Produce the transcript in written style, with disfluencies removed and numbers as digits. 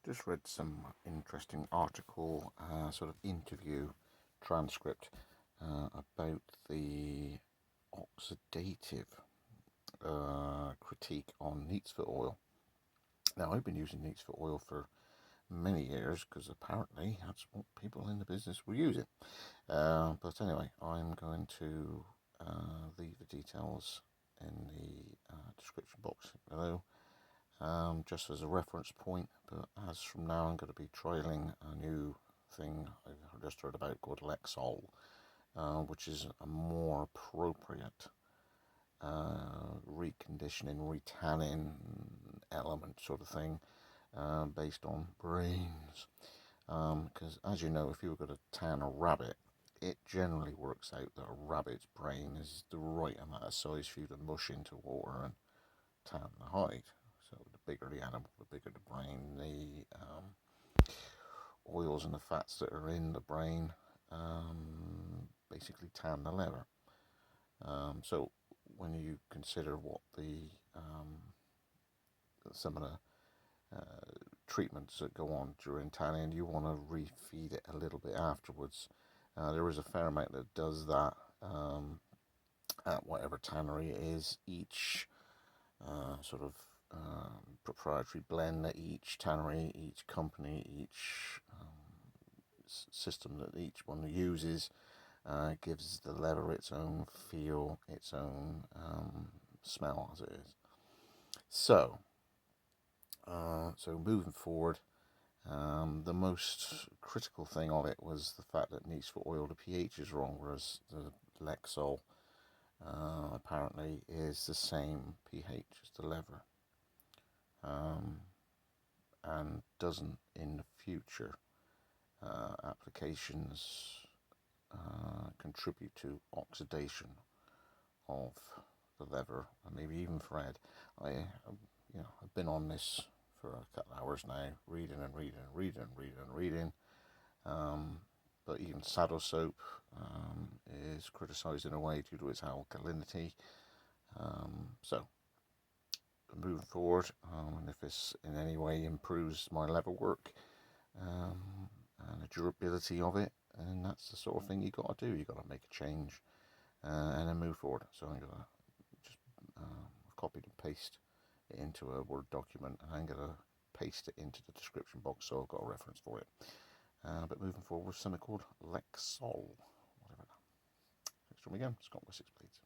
Just read some interesting article, sort of interview transcript about the oxidative critique on Neatsfoot oil. Now, I've been using Neatsfoot oil for many years because apparently that's what people in the business were using. But anyway, I'm going to leave the details in the description box below. Just as a reference point, but as from now I'm going to be trialing a new thing I've just heard about called Lexol, which is a more appropriate reconditioning, retanning element sort of thing, based on brains. Because as you know, if you were going to tan a rabbit, it generally works out that a rabbit's brain is the right amount of size for you to mush into water and tan the hide. So the bigger the animal, the bigger the brain. The oils and the fats that are in the brain basically tan the leather. So when you consider what some of the treatments that go on during tanning, you want to refeed it a little bit afterwards. There is a fair amount that does that at whatever tannery it is. Each sort of proprietary blend that each tannery, each company, each system that each one uses gives the leather its own feel, its own smell as it is. So moving forward, the most critical thing of it was the fact that Neatsfoot oil, the pH is wrong, whereas the Lexol apparently is the same pH as the leather, and doesn't in the future applications contribute to oxidation of the leather and maybe even thread. I've been on this for a couple of hours now, reading. But even saddle soap is criticised in a way due to its alkalinity. So moving forward, and if this in any way improves my leather work and the durability of it, and that's the sort of thing you got to do. You got to make a change and then move forward. So I'm gonna just copy and paste it into a Word document, and I'm gonna paste it into the description box so I've got a reference for it. But moving forward with something called Lexol, whatever. Next time again, Scott Wessex, please.